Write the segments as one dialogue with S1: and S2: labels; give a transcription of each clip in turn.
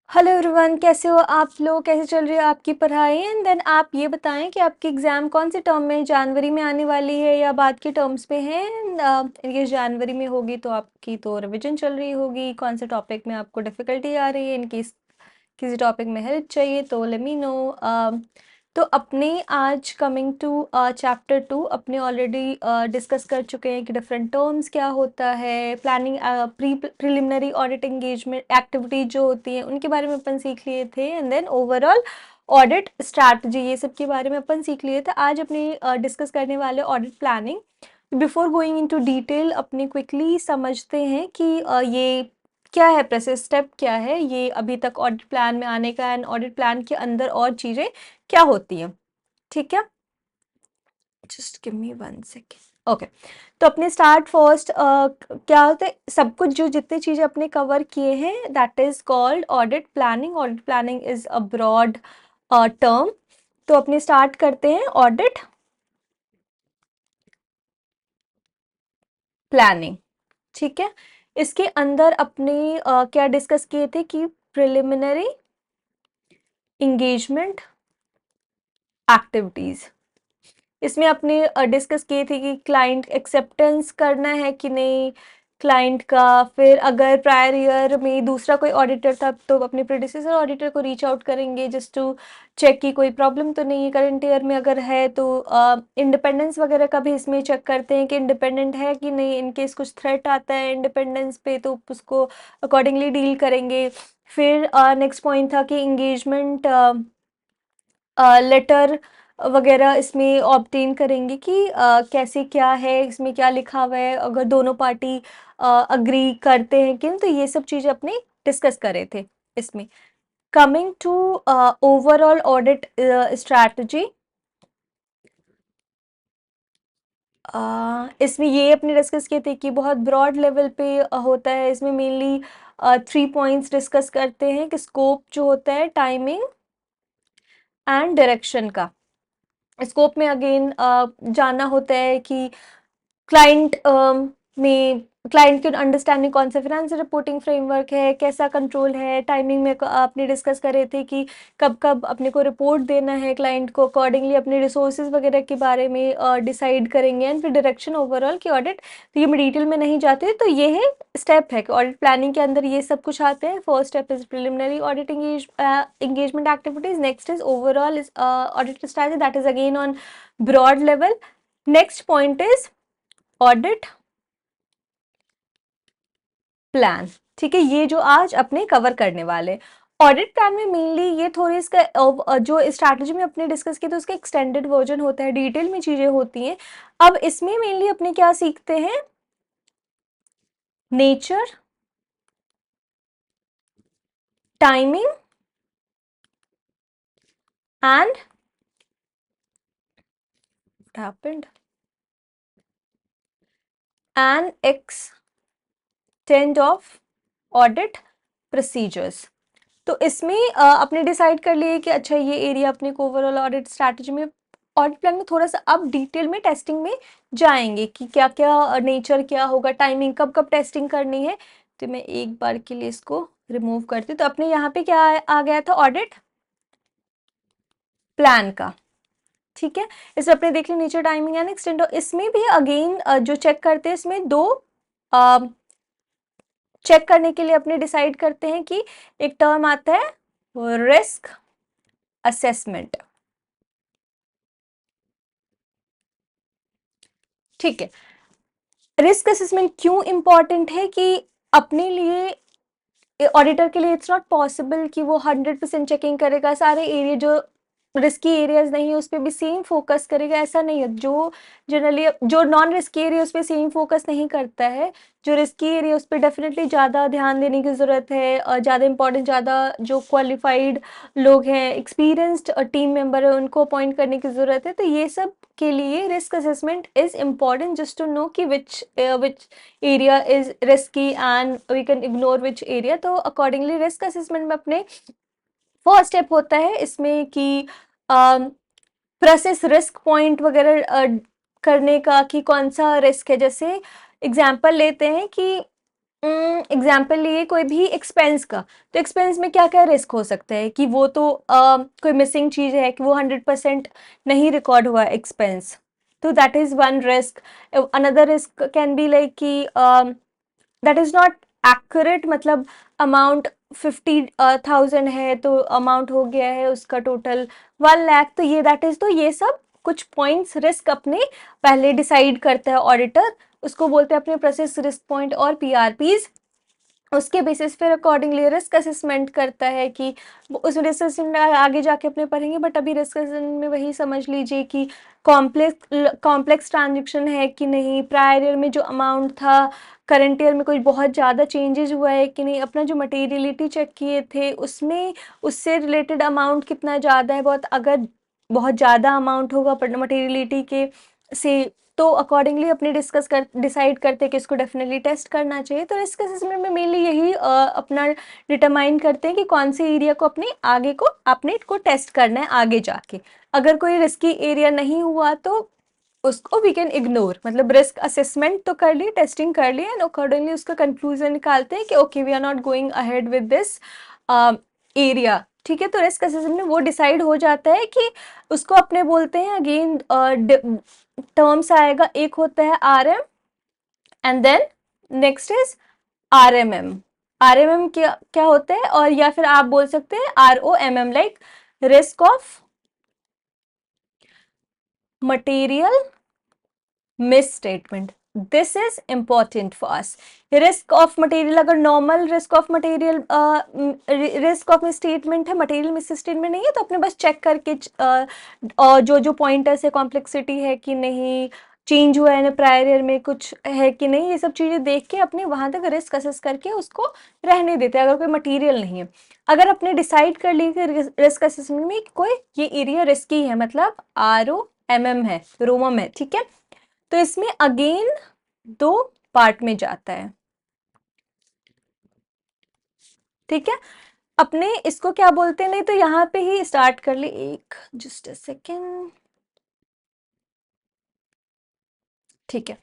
S1: Hello everyone, कैसे हो आप लोग? कैसे चल रही है आपकी पढ़ाई? एंड देन आप ये बताएं कि आपकी एग्ज़ाम कौन से टर्म में, जनवरी में आने वाली है या बाद के टर्म्स पे है? ये जनवरी में होगी तो आपकी तो रिवीजन चल रही होगी। कौन से टॉपिक में आपको डिफ़िकल्टी आ रही है? इन केस किसी टॉपिक में हेल्प चाहिए तो लेट मी नो। तो अपने आज कमिंग टू चैप्टर 2 अपने ऑलरेडी डिस्कस कर चुके हैं कि डिफरेंट टर्म्स क्या होता है, planning, preliminary audit engagement activities जो होती हैं उनके बारे में अपन सीख लिए थे। And then overall audit strategy, ये सब के बारे में अपन सीख लिए थे। आज अपने डिस्कस करने वाले audit planning. Before going into detail अपने क्विकली समझते हैं कि ये क्या है, प्रोसेस स्टेप क्या है, ये अभी तक ऑडिट प्लान में आने का, एंड ऑडिट प्लान के अंदर और चीज़ें क्या होती हैं। ठीक है, just give me 1 second. Okay, तो अपने स्टार्ट फर्स्ट क्या होता है, सब कुछ जो जितनी चीज़ें अपने कवर किए हैं that is called audit planning. Audit planning is a broad term. तो अपने स्टार्ट करते हैं ऑडिट प्लानिंग। ठीक है, इसके अंदर अपने क्या डिस्कस किए थे कि प्रिलिमिनरी इंगेजमेंट एक्टिविटीज, इसमें अपने डिस्कस किए थे कि क्लाइंट एक्सेप्टेंस करना है कि नहीं क्लाइंट का। फिर अगर प्रायर ईयर में दूसरा कोई ऑडिटर था तो अपने प्रेडिसेसर ऑडिटर को रीच आउट करेंगे जस्ट टू चेक कि कोई प्रॉब्लम तो नहीं है करंट ईयर में। अगर है तो इंडिपेंडेंस वगैरह का भी इसमें चेक करते हैं कि इंडिपेंडेंट है कि नहीं। इनकेस कुछ थ्रेट आता है इंडिपेंडेंस पे तो उसको अकॉर्डिंगली डील करेंगे। फिर नेक्स्ट पॉइंट था कि इंगेजमेंट लेटर वगैरह इसमें ऑब्टेन करेंगे कि कैसे क्या है, इसमें क्या लिखा हुआ है, अगर दोनों पार्टी अग्री करते हैं कि नहीं। तो ये सब चीज़ें अपने डिस्कस करे थे इसमें। Coming to overall audit strategy, इसमें ये अपने डिस्कस किए थे कि बहुत ब्रॉड लेवल पे होता है। इसमें मेनली 3 पॉइंट्स डिस्कस करते हैं कि स्कोप जो होता है, टाइमिंग एंड डायरेक्शन का। स्कोप में अगेन जानना होता है कि क्लाइंट में क्लाइंट की अंडरस्टैंडिंग कौन सा फिनेंशियल रिपोर्टिंग फ्रेमवर्क है, कैसा कंट्रोल है। टाइमिंग में आपने डिस्कस करे थे कि कब कब अपने को रिपोर्ट देना है क्लाइंट को, अकॉर्डिंगली अपने रिसोर्सेज वगैरह के बारे में डिसाइड करेंगे। एंड फिर डायरेक्शन ओवरऑल की ऑडिट, तो ये मैं डिटेल में नहीं जाती। तो ये है स्टेप है कि ऑडिट प्लानिंग के अंदर ये सब कुछ आते हैं। First step is preliminary audit engagement activities, next is overall audit strategy that is again on broad level. Next point is audit plan. ठीक है, ये जो आज अपने कवर करने वाले ऑडिट प्लान में मेनली ये थोड़ी इसका जो स्ट्रैटेजी में अपने डिस्कस किया तो उसका एक्सटेंडेड वर्जन होता है, डिटेल में चीजें होती हैं। अब इसमें मेनली अपने क्या सीखते हैं, nature, timing and happened and extend of audit procedures. तो इसमें अपने डिसाइड कर लिए कि अच्छा ये एरिया अपने को ओवरऑल ऑडिट स्ट्रैटेजी में, ऑडिट प्लान में थोड़ा सा अब डिटेल में टेस्टिंग में जाएंगे कि क्या क्या नेचर क्या होगा, टाइमिंग कब कब टेस्टिंग करनी है। तो मैं एक बार के लिए इसको रिमूव करती हूँ। तो अपने यहाँ पे क्या आ गया था, ऑडिट प्लान का। ठीक है, इसमें अपने देख लिया नेचर, टाइमिंग एंड एक्सटेंड। इसमें भी अगेन जो चेक करते हैं इसमें दो चेक करने के लिए अपने डिसाइड करते हैं कि एक टर्म आता है रिस्क असेसमेंट। ठीक है, रिस्क असेसमेंट क्यों इंपॉर्टेंट है कि अपने लिए, ऑडिटर के लिए इट्स नॉट पॉसिबल कि वो 100% चेकिंग करेगा सारे एरिया जो रिस्की एरियाज नहीं है उस पर भी सेम फोकस करेगा, ऐसा नहीं है। जो जनरली जो नॉन रिस्की एरिया उस पर सेम फोकस नहीं करता है, जो रिस्की एरिया उस पर डेफिनेटली ज़्यादा ध्यान देने की ज़रूरत है, और ज़्यादा इंपॉर्टेंट, ज़्यादा जो क्वालिफाइड लोग हैं, एक्सपीरियंस्ड टीम मेंबर है, उनको अपॉइंट करने की ज़रूरत है। तो ये सब के लिए risk assessment is important just to know कि which area is risky and we can ignore which area. तो अकॉर्डिंगली रिस्क असेसमेंट में अपने फर्स्ट स्टेप होता है इसमें कि प्रोसेस रिस्क पॉइंट वगैरह करने का कि कौन सा रिस्क है। जैसे एग्जांपल लेते हैं कि एग्जाम्पल लिए कोई भी एक्सपेंस का, तो एक्सपेंस में क्या क्या रिस्क हो सकता है कि वो तो कोई मिसिंग चीज़ है कि वो 100% नहीं रिकॉर्ड हुआ एक्सपेंस, तो that is one risk. Another risk can be like कि दैट इज़ नॉट एक्यूरेट, मतलब अमाउंट 50,000 है तो अमाउंट हो गया है उसका टोटल 1 लाख, तो ये दैट इज़, तो ये सब कुछ पॉइंट्स रिस्क अपने पहले डिसाइड करता है ऑडिटर, उसको बोलते हैं अपने प्रोसेस रिस्क पॉइंट और पीआरपीज। उसके बेसिस फिर अकॉर्डिंगली रिस्क असेसमेंट करता है कि उस रिस्क असेसमेंट आगे जाके अपने पढ़ेंगे, बट अभी रिस्क असेसमेंट में वही समझ लीजिए कि कॉम्प्लेक्स ट्रांजेक्शन है कि नहीं, प्रायर ईयर में जो अमाउंट था करंट ईयर में कोई बहुत ज़्यादा चेंजेस हुआ है कि नहीं, अपना जो मटेरियलिटी चेक किए थे उसमें उससे रिलेटेड अमाउंट कितना ज़्यादा है, बहुत अगर बहुत ज़्यादा अमाउंट होगा मटेरियलिटी के से, तो अकॉर्डिंगली अपने डिसाइड करते हैं कि इसको डेफिनेटली टेस्ट करना चाहिए। तो रिस्क असेसमेंट में मेनली यही अपना डिटरमाइन करते हैं कि कौन से एरिया को अपने आगे को आपने को टेस्ट करना है आगे जाके। अगर कोई रिस्की एरिया नहीं हुआ तो उसको वी कैन इग्नोर, मतलब रिस्क असेसमेंट तो कर ली, टेस्टिंग कर ली, एंड अकॉर्डिंगली उसका कंक्लूजन निकालते हैं कि okay we are not going ahead with this area. ठीक है, तो रिस्क असेसमेंट में वो डिसाइड हो जाता है कि उसको अपने बोलते हैं अगेन टर्म्स आएगा, एक होता है RM and then next is RMM. RMM क्या क्या होता है, और या फिर आप बोल सकते हैं ROMM, like risk of material misstatement. This is important for us. Risk of material, अगर normal risk of material risk of misstatement है, मटेरियल मिस स्टेटमेंट नहीं है, तो अपने बस चेक करके और जो जो पॉइंटर्स है, कॉम्प्लेक्सिटी है कि नहीं, चेंज हुआ है ना प्रायर ईयर में कुछ है कि नहीं, ये सब चीज़ें देख के अपने वहां तक रिस्क असेस करके उसको रहने देते हैं अगर कोई मटेरियल नहीं है। अगर अपने डिसाइड कर ली कि रिस्क असेसमेंट में कोई ये एरिया रिस्की है, मतलब ROMM है, रोमम है, ठीक है, तो इसमें अगेन 2 पार्ट में जाता है। ठीक है, अपने इसको क्या बोलते हैं, नहीं तो यहाँ पे ही स्टार्ट कर ले, एक जस्ट अ सेकेंड। ठीक है,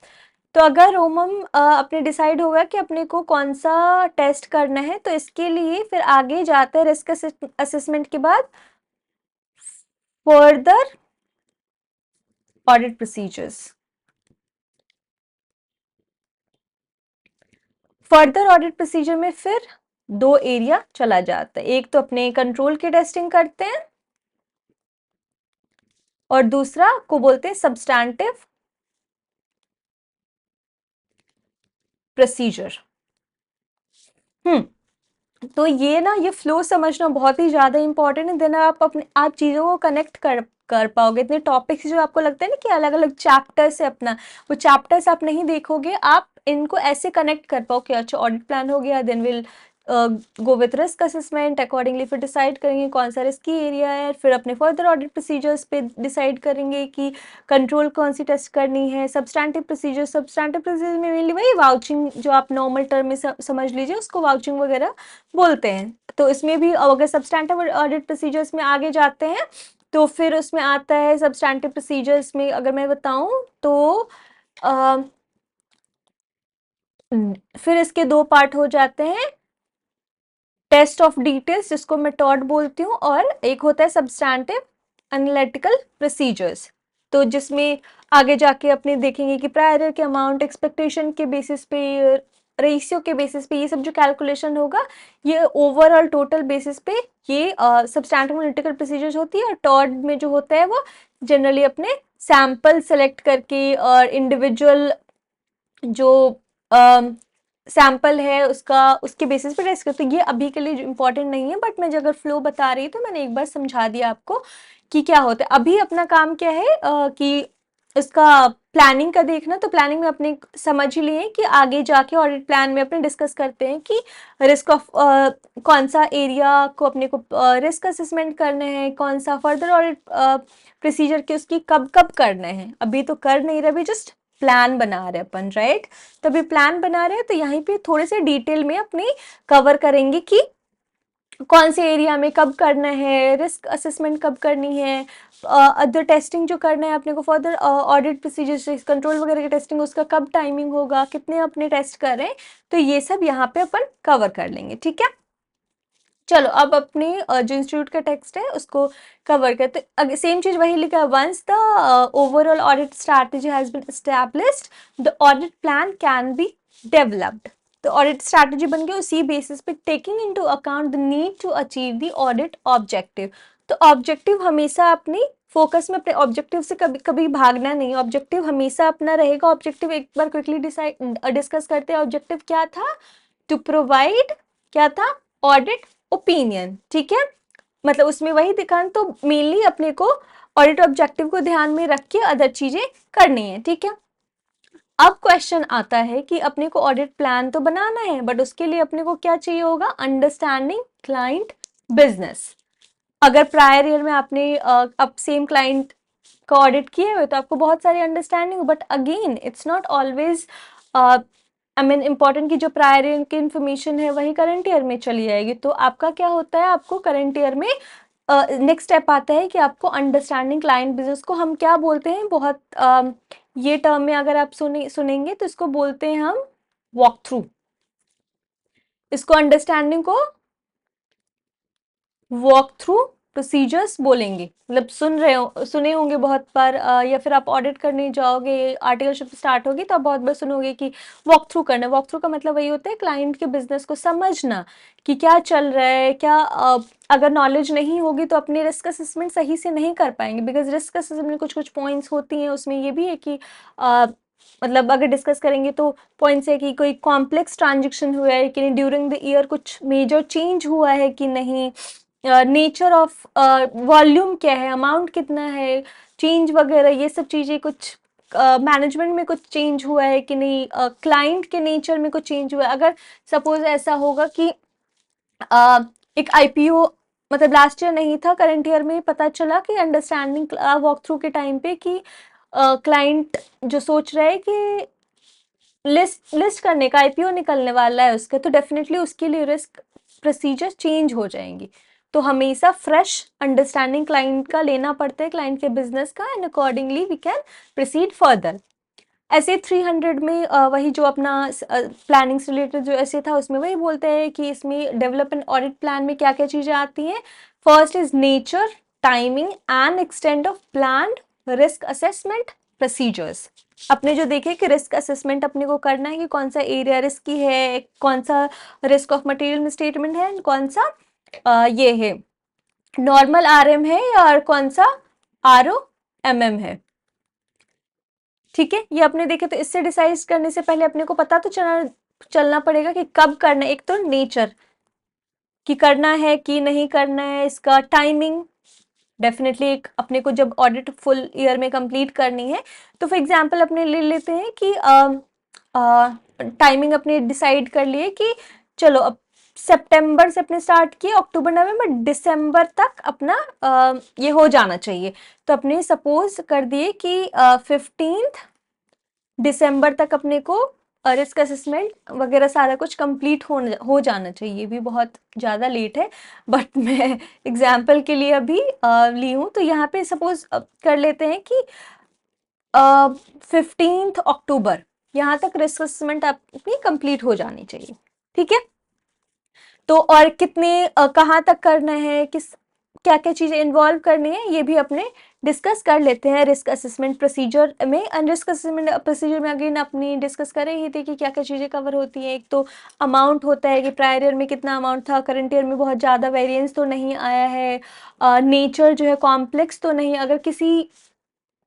S1: तो अगर रोमम अपने डिसाइड होगा कि अपने को कौन सा टेस्ट करना है, तो इसके लिए फिर आगे जाता है रिस्क असेसमेंट के बाद further audit procedures. Further audit procedure में फिर 2 एरिया चला जाता है, एक तो अपने कंट्रोल की टेस्टिंग करते हैं और दूसरा को बोलते हैं सब्सटैंटिव प्रोसीजर। तो ये ना, ये फ्लो समझना बहुत ही ज़्यादा इंपॉर्टेंट है, देन आप चीज़ों को कनेक्ट कर कर पाओगे। इतने टॉपिक्स जो आपको लगता है ना कि अलग अलग चैप्टर्स है अपना, वो चैप्टर्स आप नहीं देखोगे, आप इनको ऐसे कनेक्ट कर पाओ कि अच्छा ऑडिट प्लान हो गया, then will go with risk assessment, accordingly फिर डिसाइड करेंगे कौन सा रिस्की एरिया है, फिर अपने फर्दर ऑडिट प्रोसीजर्स पे डिसाइड करेंगे कि कंट्रोल कौन सी टेस्ट करनी है। सब्सटैंटिव प्रोसीजर में मेनली वही वाउचिंग, जो आप नॉर्मल टर्म में समझ लीजिए उसको वाउचिंग वगैरह बोलते हैं। तो इसमें भी अगर सब्सटैंटिव ऑडिट प्रोसीजर्स में आगे जाते हैं तो फिर उसमें आता है सब्सटैंटिव प्रोसीजर्स में अगर मैं बताऊं तो आ, फिर इसके 2 पार्ट हो जाते हैं, टेस्ट ऑफ डिटेल्स जिसको मैं टॉट बोलती हूँ, और एक होता है सब्सटैंटिव एनालिटिकल प्रोसीजर्स, तो जिसमें आगे जाके अपने देखेंगे कि प्रायर के अमाउंट एक्सपेक्टेशन के बेसिस पे, रेशियो के बेसिस पे, ये सब जो कैलकुलेशन होगा ये ओवरऑल टोटल बेसिस पे ये सब्सटैंटिव एनालिटिकल प्रोसीजर्स होती है। और टॉट में जो होता है वो जनरली अपने सैंपल सेलेक्ट करके और इंडिविजुअल जो सैंपल है उसका उसके बेसिस पे टेस्ट करते हैं। ये अभी के लिए इंपॉर्टेंट नहीं है, बट मैं अगर फ्लो बता रही तो मैंने एक बार समझा दिया आपको कि क्या होता है। अभी अपना काम क्या है कि इसका प्लानिंग का देखना, तो प्लानिंग में अपने समझ ही लिए कि आगे जाके ऑडिट प्लान में अपने डिस्कस करते हैं कि रिस्क ऑफ कौन सा एरिया को अपने को रिस्क असेसमेंट करना है, कौन सा फर्दर ऑडिट प्रोसीजर के उसकी कब कब करना है। अभी तो कर नहीं रहे, अभी जस्ट प्लान बना रहे अपन, राइट। तो अभी प्लान बना रहे हैं तो यहीं पे थोड़े से डिटेल में अपनी कवर करेंगे कि कौन से एरिया में कब करना है, रिस्क असेसमेंट कब करनी है, अदर टेस्टिंग जो करना है अपने को फर्दर ऑडिट प्रोसीजर्स कंट्रोल वगैरह की टेस्टिंग उसका कब टाइमिंग होगा, कितने अपने टेस्ट कर रहे हैं, तो ये सब यहाँ पे अपन कवर कर लेंगे। ठीक है, चलो अब अपने जो इंस्टीट्यूट का टेक्स्ट है उसको कवर करते। सेम चीज वही लिखा है, once the overall audit strategy has been established the audit plan can be developed. तो ऑडिट स्ट्रैटेजी बन गई उसी बेसिस पे, taking into account the need to achieve the audit objective. तो ऑब्जेक्टिव हमेशा अपनी फोकस में, अपने ऑब्जेक्टिव से कभी कभी भागना नहीं, ऑब्जेक्टिव हमेशा अपना रहेगा। ऑब्जेक्टिव एक बार क्विकली डिस्कस करते हैं। ऑब्जेक्टिव क्या था? टू प्रोवाइड, क्या था? Audit opinion. ठीक है, मतलब उसमें वही दिखाना, तो मेनली अपने को ऑडिट ऑब्जेक्टिव को ध्यान में रख के अदर चीजें करनी है। ठीक है, अब क्वेश्चन आता है कि अपने को ऑडिट प्लान तो बनाना है, बट उसके लिए अपने को क्या चाहिए होगा? Understanding client business. अगर प्रायर ईयर में आपने अब सेम क्लाइंट का ऑडिट किए हुए तो आपको बहुत सारी understanding, but again it's not always I mean important कि जो प्रायर ईयर की इन्फॉर्मेशन है वही करंट ईयर में चली जाएगी। तो आपका क्या होता है, आपको करंट ईयर में नेक्स्ट स्टेप आता है कि आपको अंडरस्टैंडिंग क्लाइंट बिजनेस को हम क्या बोलते हैं, बहुत ये टर्म में अगर आप सुनेंगे तो इसको बोलते हैं हम वॉक थ्रू। इसको अंडरस्टैंडिंग को वॉक थ्रू प्रोसीजर्स बोलेंगे। मतलब सुने होंगे बहुत बार, या फिर आप ऑडिट करने जाओगे, आर्टिकलशिप स्टार्ट होगी तो आप बहुत बार सुनोगे कि वॉक थ्रू करना। वॉक थ्रू का मतलब वही होता है क्लाइंट के बिजनेस को समझना कि क्या चल रहा है, क्या अगर नॉलेज नहीं होगी तो अपनी रिस्क असेसमेंट सही से नहीं कर पाएंगे, बिकॉज रिस्क असेसमेंट में कुछ कुछ पॉइंट्स होती हैं। उसमें ये भी है कि मतलब अगर डिस्कस करेंगे तो पॉइंट्स है कि कोई कॉम्प्लेक्स ट्रांजेक्शन हुआ है कि नहीं, ड्यूरिंग द ईयर कुछ मेजर चेंज हुआ है कि नहीं, नेचर ऑफ वॉल्यूम क्या है, अमाउंट कितना है, चेंज वगैरह ये सब चीज़ें, कुछ मैनेजमेंट में कुछ चेंज हुआ है कि नहीं, क्लाइंट के नेचर में कुछ चेंज हुआ है। अगर सपोज ऐसा होगा कि एक आईपीओ मतलब लास्ट ईयर नहीं था, करंट ईयर में पता चला कि अंडरस्टैंडिंग वॉक थ्रू के टाइम पे कि क्लाइंट जो सोच रहा है कि लिस्ट करने का, आईपीओ निकलने वाला है उसका, तो डेफिनेटली उसके लिए रिस्क प्रोसीजर चेंज हो जाएंगी। तो हमेशा फ्रेश अंडरस्टैंडिंग क्लाइंट का लेना पड़ता है, क्लाइंट के बिजनेस का, and accordingly we can proceed further. ऐसे 300 में वही जो अपना प्लानिंग से रिलेटेड जो ऐसे था उसमें वही बोलते हैं कि इसमें डेवलपमेंट ऑडिट प्लान में क्या क्या चीज़ें आती हैं। First is nature, timing and extent of plan, risk assessment, procedures. अपने जो देखे कि रिस्क असेसमेंट अपने को करना है कि कौन सा एरिया रिस्की है, कौन सा रिस्क ऑफ मटेरियल मिसस्टेटमेंट है, कौन सा ये है नॉर्मल आरएम है, और कौन सा आरओ एमएम है। ठीक है, ये अपने देखे तो इससे डिसाइड करने से पहले अपने को पता तो चलना पड़ेगा कि कब करना है। एक तो नेचर कि करना है कि नहीं करना है, इसका टाइमिंग डेफिनेटली एक अपने को जब ऑडिट फुल ईयर में कंप्लीट करनी है तो फॉर एग्जांपल अपने ले लेते हैं कि टाइमिंग अपने डिसाइड कर लिए कि चलो अब सितंबर से अपने स्टार्ट किए, अक्टूबर नवंबर दिसंबर तक अपना ये हो जाना चाहिए। तो अपने सपोज कर दिए कि 15 दिसंबर तक अपने को रिस्क असेसमेंट वगैरह सारा कुछ कंप्लीट हो जाना चाहिए। भी बहुत ज़्यादा लेट है बट मैं एग्जाम्पल के लिए अभी ली हूँ। तो यहाँ पे सपोज कर लेते हैं कि 15 अक्टूबर यहाँ तक रिस्क असेसमेंट अपनी कंप्लीट हो जानी चाहिए। ठीक है, तो और कितने कहाँ तक करना है, किस क्या क्या चीज़ें इन्वॉल्व करनी है, ये भी अपने डिस्कस कर लेते हैं रिस्क असेसमेंट प्रोसीजर में। एंड रिस्क असेसमेंट प्रोसीजर में अगेन अपनी डिस्कस कर रही थी कि क्या क्या चीज़ें कवर होती हैं। एक तो अमाउंट होता है कि प्रायर ईयर में कितना अमाउंट था, करंट ईयर में बहुत ज़्यादा वेरिएंस तो नहीं आया है, नेचर जो है कॉम्प्लेक्स तो नहीं, अगर किसी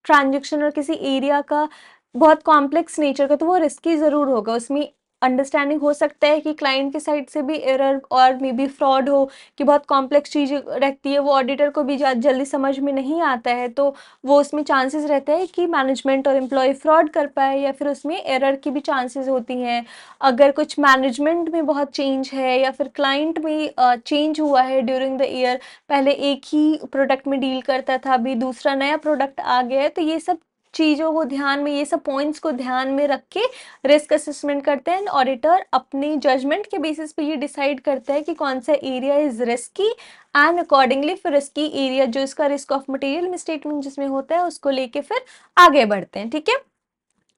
S1: ट्रांजेक्शन और किसी एरिया का बहुत कॉम्प्लेक्स नेचर का तो वो रिस्की ज़रूर होगा। उसमें अंडरस्टैंडिंग हो सकता है कि क्लाइंट के साइड से भी एरर और मे बी फ्रॉड हो, कि बहुत कॉम्प्लेक्स चीज़ रहती है, वो ऑडिटर को भी जल्दी समझ में नहीं आता है, तो वो उसमें चांसेस रहता है कि मैनेजमेंट और एम्प्लॉय फ्रॉड कर पाए, या फिर उसमें एरर की भी चांसेस होती हैं। अगर कुछ मैनेजमेंट में बहुत चेंज है या फिर क्लाइंट में चेंज हुआ है ड्यूरिंग द ईयर, पहले एक ही प्रोडक्ट में डील करता था, अभी दूसरा नया प्रोडक्ट आ गया है, तो ये सब चीज़ों को ध्यान में, ये सब पॉइंट्स को ध्यान में रख के रिस्क असेसमेंट करते हैं। ऑडिटर अपनी जजमेंट के बेसिस पे ये डिसाइड करता है कि कौन सा area is risky, and accordingly फिर रिस्की एरिया जो इसका रिस्क ऑफ मटेरियल मिसस्टेटमेंट जिसमें होता है उसको लेके फिर आगे बढ़ते हैं। ठीक है,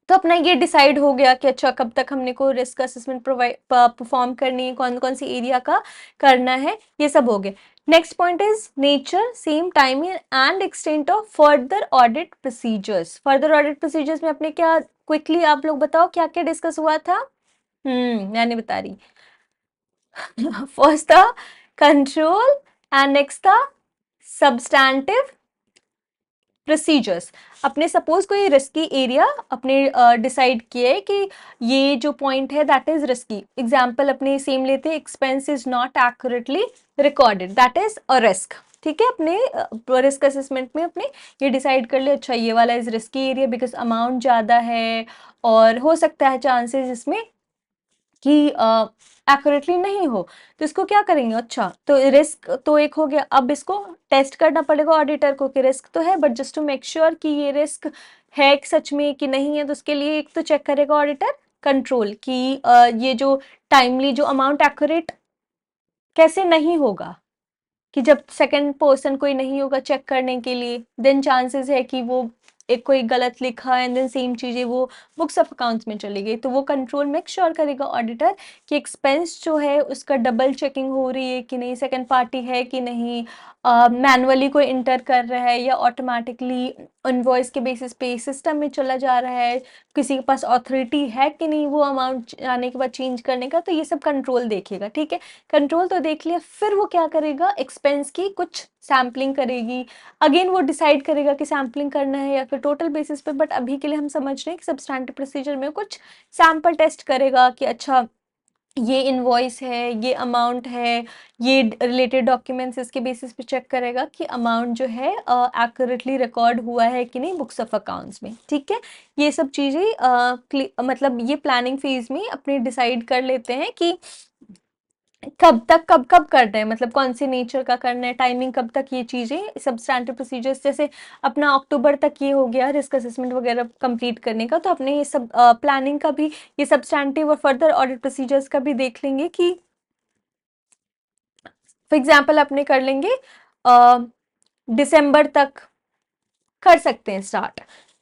S1: तो अपना ये डिसाइड हो गया कि अच्छा कब तक हमने को रिस्क असेसमेंट प्रोवाइड परफॉर्म करनी है, कौन कौन सी एरिया का करना है, ये सब हो गया। Next point is nature, same timing and extent of further audit procedures. Further audit procedures में अपने क्या, क्विकली आप लोग बताओ क्या क्या डिस्कस हुआ था। मैंने बता रही। फर्स्ट था कंट्रोल एंड नेक्स्ट था सब्सटैंटिव प्रोसीजर्स। अपने सपोज कोई रिस्की एरिया अपने डिसाइड किए कि ये जो पॉइंट है दैट इज रिस्की। एग्जांपल अपने सेम लेते हैं, expense is not accurately recorded, that is a risk. ठीक है, अपने रिस्क असेसमेंट में अपने ये डिसाइड कर ले, अच्छा ये वाला is risky area because amount ज़्यादा है और हो सकता है चांसेस इसमें कि एक्यूरेटली नहीं हो, तो इसको क्या करेंगे। अच्छा तो रिस्क तो एक हो गया, अब इसको टेस्ट करना पड़ेगा ऑडिटर को कि रिस्क तो है but just to make sure कि ये रिस्क है सच में कि नहीं है, तो उसके लिए एक तो चेक करेगा ऑडिटर कंट्रोल कि ये जो टाइमली जो अमाउंट एक्यूरेट कैसे नहीं होगा, कि जब सेकंड पर्सन कोई नहीं होगा चेक करने के लिए, देन चांसेस है कि वो एक कोई गलत लिखा एंड देन सेम चीज़ें वो बुक्स ऑफ अकाउंट्स में चली गई, तो वो कंट्रोल मेक श्योर करेगा ऑडिटर कि एक्सपेंस जो है उसका डबल चेकिंग हो रही है कि नहीं, सेकंड पार्टी है कि नहीं, मैनुअली कोई इंटर कर रहा है या ऑटोमेटिकली इनवॉइस के बेसिस पे सिस्टम में चला जा रहा है, किसी के पास अथॉरिटी है कि नहीं वो अमाउंट आने के बाद चेंज करने का, तो ये सब कंट्रोल देखेगा। ठीक है, कंट्रोल तो देख लिया, फिर वो क्या करेगा, एक्सपेंस की कुछ सैम्पलिंग करेगी। अगेन वो डिसाइड करेगा कि सैम्पलिंग करना है या फिर टोटल बेसिस पे, बट अभी के लिए हम समझ रहे हैं कि सब्सटैंटिव प्रोसीजर में कुछ सैम्पल टेस्ट करेगा कि अच्छा ये इनवॉइस है, ये अमाउंट है, ये रिलेटेड डॉक्यूमेंट्स, इसके बेसिस पे चेक करेगा कि अमाउंट जो है एक्यूरेटली रिकॉर्ड हुआ है कि नहीं बुक्स ऑफ अकाउंट्स में। ठीक है, ये सब चीज़ें मतलब ये प्लानिंग फेज में अपने डिसाइड कर लेते हैं कि कब तक कब कब करना है, मतलब कौन से नेचर का करना है, टाइमिंग कब तक, ये चीज़ें सब्सटैंटिव प्रोसीजर्स। जैसे अपना अक्टूबर तक ये हो गया रिस्क असेसमेंट वगैरह कंप्लीट करने का, तो अपने ये सब प्लानिंग का भी, ये सब्सटैंटिव और फर्दर ऑडिट प्रोसीजर्स का भी देख लेंगे कि फॉर एग्जाम्पल अपने कर लेंगे दिसंबर तक कर सकते हैं स्टार्ट।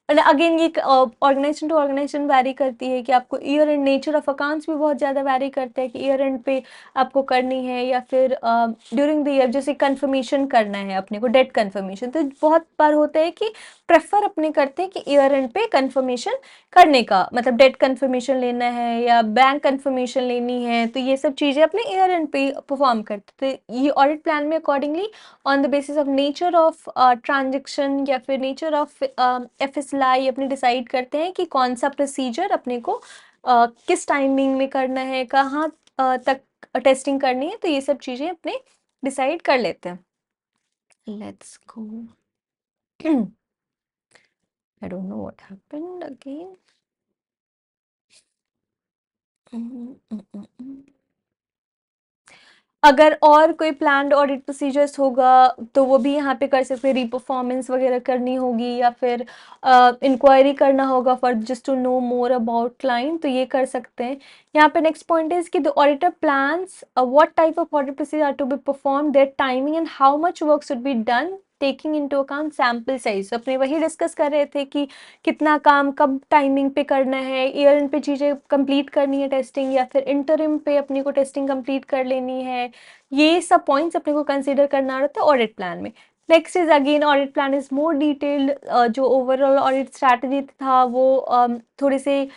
S1: एंड अगेन ये ऑर्गेनाइजेशन टू ऑर्गेनाइजेशन वैरी करती है कि आपको year and, nature of accounts भी बहुत ज़्यादा वैरी करते हैं कि ईयर एंड पे आपको करनी है या फिर ड्यूरिंग द ईयर जैसे कंफर्मेशन करना है अपने को, डेट कंफर्मेशन, तो बहुत बार होता है कि प्रेफर अपने करते हैं कि ईयर एंड पे कंफर्मेशन करने का, मतलब डेट कंफर्मेशन लेना है या बैंक कंफर्मेशन लेनी है, तो ये सब चीज़ें अपने ईयर एंड पे परफॉर्म करते, तो ये ऑडिट प्लान में accordingly on the basis of nature of transaction या फिर नेचर ऑफ एफएसएलआई अपने डिसाइड करते हैं कि कौन सा प्रोसीजर अपने को किस टाइमिंग में करना है, कहाँ तक टेस्टिंग करनी है, तो ये सब चीज़ें अपने डिसाइड कर लेते हैं। Let's go. I don't know what happened again. अगर और कोई प्लान्ड ऑडिट प्रोसीजर्स होगा तो वो भी यहाँ पे कर सकते हैं, रीपरफॉर्मेंस वगैरह करनी होगी या फिर इंक्वायरी करना होगा for just to know more about client, तो ये कर सकते हैं। यहाँ पे नेक्स्ट पॉइंट इज कि the auditor plans what type of audit procedure are to be perform, their timing and how much work should be done taking into account sample size. अपने वही डिस्कस कर रहे थे कि कितना काम कब टाइमिंग पे करना है, ईयर एंड पे चीज़ें कंप्लीट करनी है टेस्टिंग या फिर इंटरिम पे अपनी को टेस्टिंग कंप्लीट कर लेनी है, ये सब पॉइंट्स अपने को कंसीडर करना रहता है ऑडिट प्लान में। Next is again audit plan is more detailed, जो ओवरऑल ऑडिट स्ट्रैटेजी था वो थोड़े से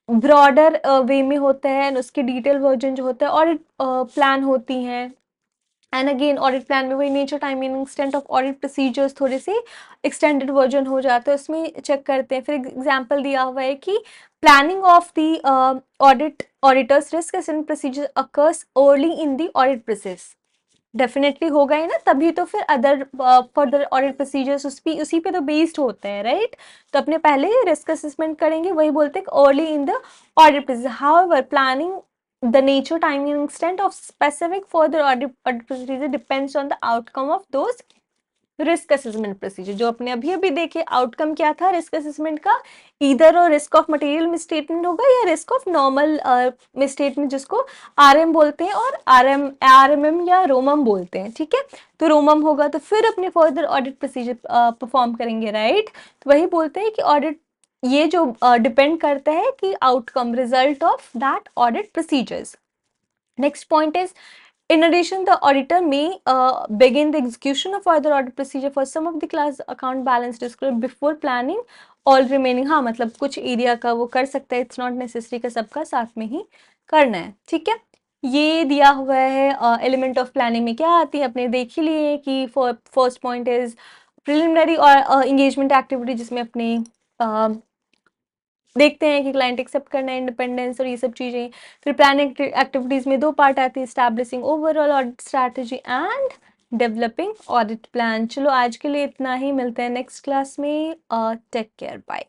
S1: ब्रॉडर वे में होता है एंड उसके डिटेल वर्जन जो होता है ऑडिट प्लान होती हैं। एंड अगेन ऑडिट प्लान में वही nature timing extent of audit procedures थोड़े से एक्सटेंडेड वर्जन हो जाता है, उसमें चेक करते हैं। फिर एग्जांपल दिया हुआ है कि planning of the auditors risk assessment procedure occurs early in the audit process. Definitely होगा ही ना, तभी तो फिर अदर फर्दर ऑडिट प्रोसीजर्स उसी पे तो बेस्ड होते हैं, राइट। तो अपने पहले रिस्क असेसमेंट करेंगे, वही बोलते हैं early in the audit procedure. However planning the nature, timing and extent of specific further audit procedure depends on the outcome of those risk assessment procedure जो अपने अभी अभी देखे, आउटकम क्या था रिस्क असेसमेंट का, इधर और रिस्क ऑफ मटेरियल मिसस्टेटमेंट होगा या रिस्क ऑफ नॉर्मल मिसस्टेटमेंट जिसको आरएम बोलते हैं और आरएमएम या रोमम बोलते हैं, ठीक है। तो रोमम होगा तो फिर अपने फर्दर ऑडिट प्रोसीजर परफॉर्म करेंगे, राइट। तो वही बोलते हैं कि ऑडिट ये जो डिपेंड करता है कि outcome result of that audit procedures. Next point is in addition, the auditor may begin the execution of further audit procedure for some of the class account balance disclosure before planning all remaining। हाँ मतलब कुछ area का वो कर सकता है, it's not necessary का सबका साथ में ही करना है, ठीक है। ये दिया हुआ है एलिमेंट ऑफ प्लानिंग में क्या आती है, अपने देख ही लिए कि फर्स्ट पॉइंट इज प्रिलिमिनरी और इंगेजमेंट एक्टिविटी जिसमें अपने देखते हैं कि क्लाइंट एक्सेप्ट करना है इंडिपेंडेंस और ये सब चीज़ें। फिर प्लानिंग एक्टिविटीज़ में 2 पार्ट आती है, establishing overall audit strategy and developing audit plan. चलो आज के लिए इतना ही, मिलते हैं नेक्स्ट क्लास में। Take care, bye.